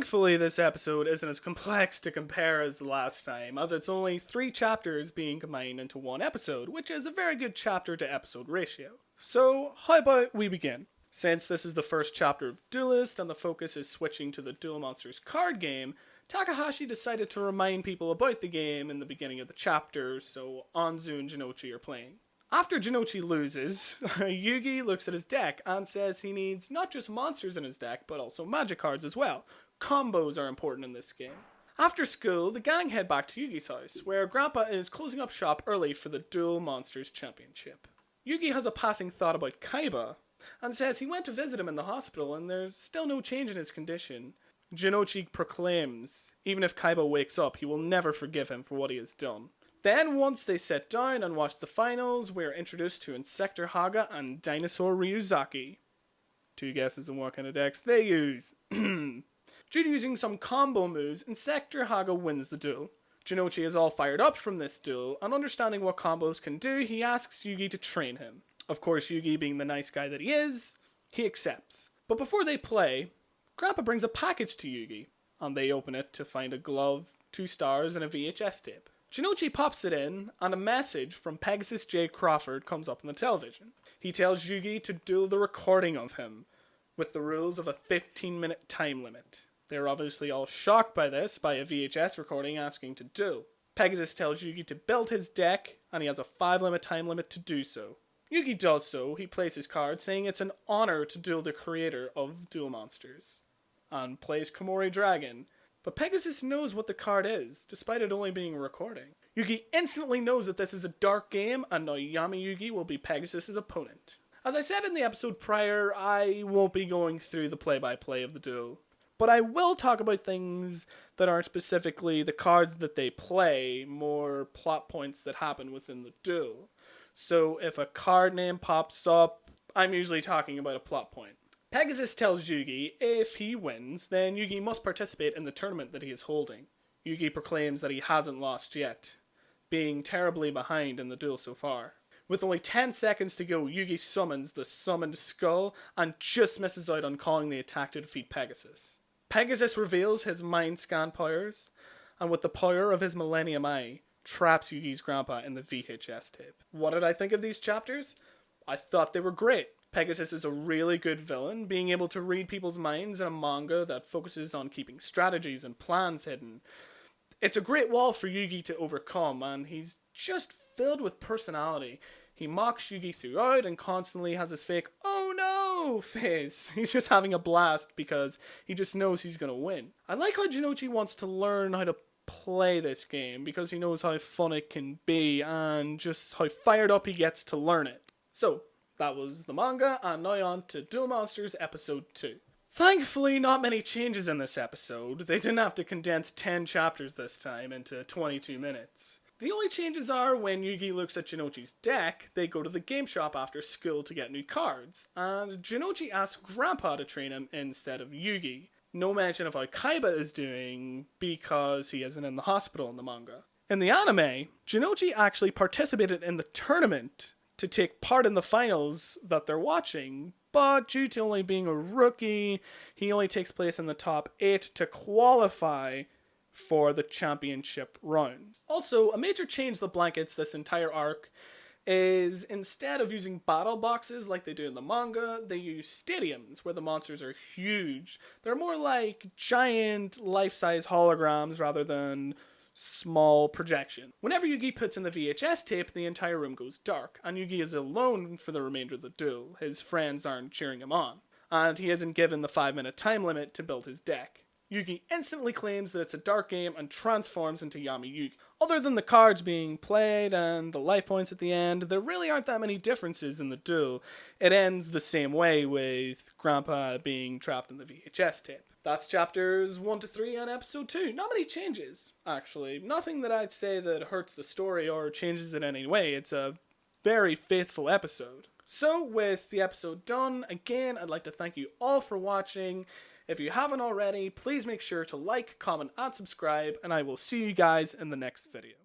Thankfully, this episode isn't as complex to compare as the last time, as it's only 3 chapters being combined into one episode, which is a very good chapter to episode ratio. So, how about we begin? Since this is the first chapter of Duelist and the focus is switching to the Duel Monsters card game, Takahashi decided to remind people about the game in the beginning of the chapter, so Anzu and Jinochi are playing. After Jinochi loses, Yugi looks at his deck and says he needs not just monsters in his deck, but also magic cards as well. Combos are important in this game. After school, the gang head back to Yugi's house, where Grandpa is closing up shop early for the Duel Monsters Championship. Yugi has a passing thought about Kaiba, and says he went to visit him in the hospital and there's still no change in his condition. Jinochi proclaims, even if Kaiba wakes up, he will never forgive him for what he has done. Then, once they sit down and watch the finals, we're introduced to Insector Haga and Dinosaur Ryuzaki. 2 guesses on what kind of decks they use. Due to using some combo moves, Insector Haga wins the duel. Jinochi is all fired up from this duel, and understanding what combos can do, he asks Yugi to train him. Of course, Yugi, being the nice guy that he is, he accepts. But before they play, Grandpa brings a package to Yugi, and they open it to find a glove, 2 stars, and a VHS tape. Jinochi pops it in, and a message from Pegasus J. Crawford comes up on the television. He tells Yugi to do the recording of him, with the rules of a 15-minute time limit. They're obviously all shocked by this, by a VHS recording asking to do. Pegasus tells Yugi to build his deck, and he has a 5-limit time limit to do so. Yugi does so, he plays his card, saying it's an honor to duel the creator of Duel Monsters, and plays Komori Dragon. But Pegasus knows what the card is, despite it only being a recording. Yugi instantly knows that this is a dark game, and now Yami Yugi will be Pegasus' opponent. As I said in the episode prior, I won't be going through the play-by-play of the duel, but I will talk about things that aren't specifically the cards that they play, more plot points that happen within the duel. So if a card name pops up, I'm usually talking about a plot point. Pegasus tells Yugi if he wins, then Yugi must participate in the tournament that he is holding. Yugi proclaims that he hasn't lost yet, being terribly behind in the duel so far. With only 10 seconds to go, Yugi summons the summoned skull and just misses out on calling the attack to defeat Pegasus. Pegasus reveals his mind scan powers, and with the power of his Millennium Eye, traps Yugi's grandpa in the VHS tape. What did I think of these chapters? I thought they were great. Pegasus is a really good villain, being able to read people's minds in a manga that focuses on keeping strategies and plans hidden. It's a great wall for Yugi to overcome, and he's just filled with personality. He mocks Yugi throughout and constantly has his fake, "oh no" face. He's just having a blast because he just knows he's gonna win. I like how Jinochi wants to learn how to play this game because he knows how fun it can be and just how fired up he gets to learn it. So, that was the manga, and now on to Duel Monsters Episode 2. Thankfully, not many changes in this episode. They didn't have to condense 10 chapters this time into 22 minutes. The only changes are when Yugi looks at Jinochi's deck, they go to the game shop after school to get new cards, and Jinochi asks Grandpa to train him instead of Yugi. No mention of how Kaiba is doing because he isn't in the hospital in the manga. In the anime, Jinochi actually participated in the tournament to take part in the finals that they're watching, but due to only being a rookie, he only takes place in the top 8 to qualify for the championship round. Also, a major change that blankets this entire arc is instead of using battle boxes like they do in the manga, they use stadiums where the monsters are huge. They're more like giant life-size holograms rather than small projection. Whenever Yugi puts in the VHS tape, the entire room goes dark, and Yugi is alone for the remainder of the duel. His friends aren't cheering him on, and he isn't given the 5-minute time limit to build his deck. Yugi instantly claims that it's a dark game and transforms into Yami Yugi. Other than the cards being played and the life points at the end, there really aren't that many differences in the duel. It ends the same way, with Grandpa being trapped in the VHS tape. That's chapters 1 to 3 and episode 2. Not many changes, actually. Nothing that I'd say that hurts the story or changes it in any way. It's a very faithful episode. So, with the episode done, again, I'd like to thank you all for watching. If you haven't already, please make sure to like, comment, and subscribe, and I will see you guys in the next video.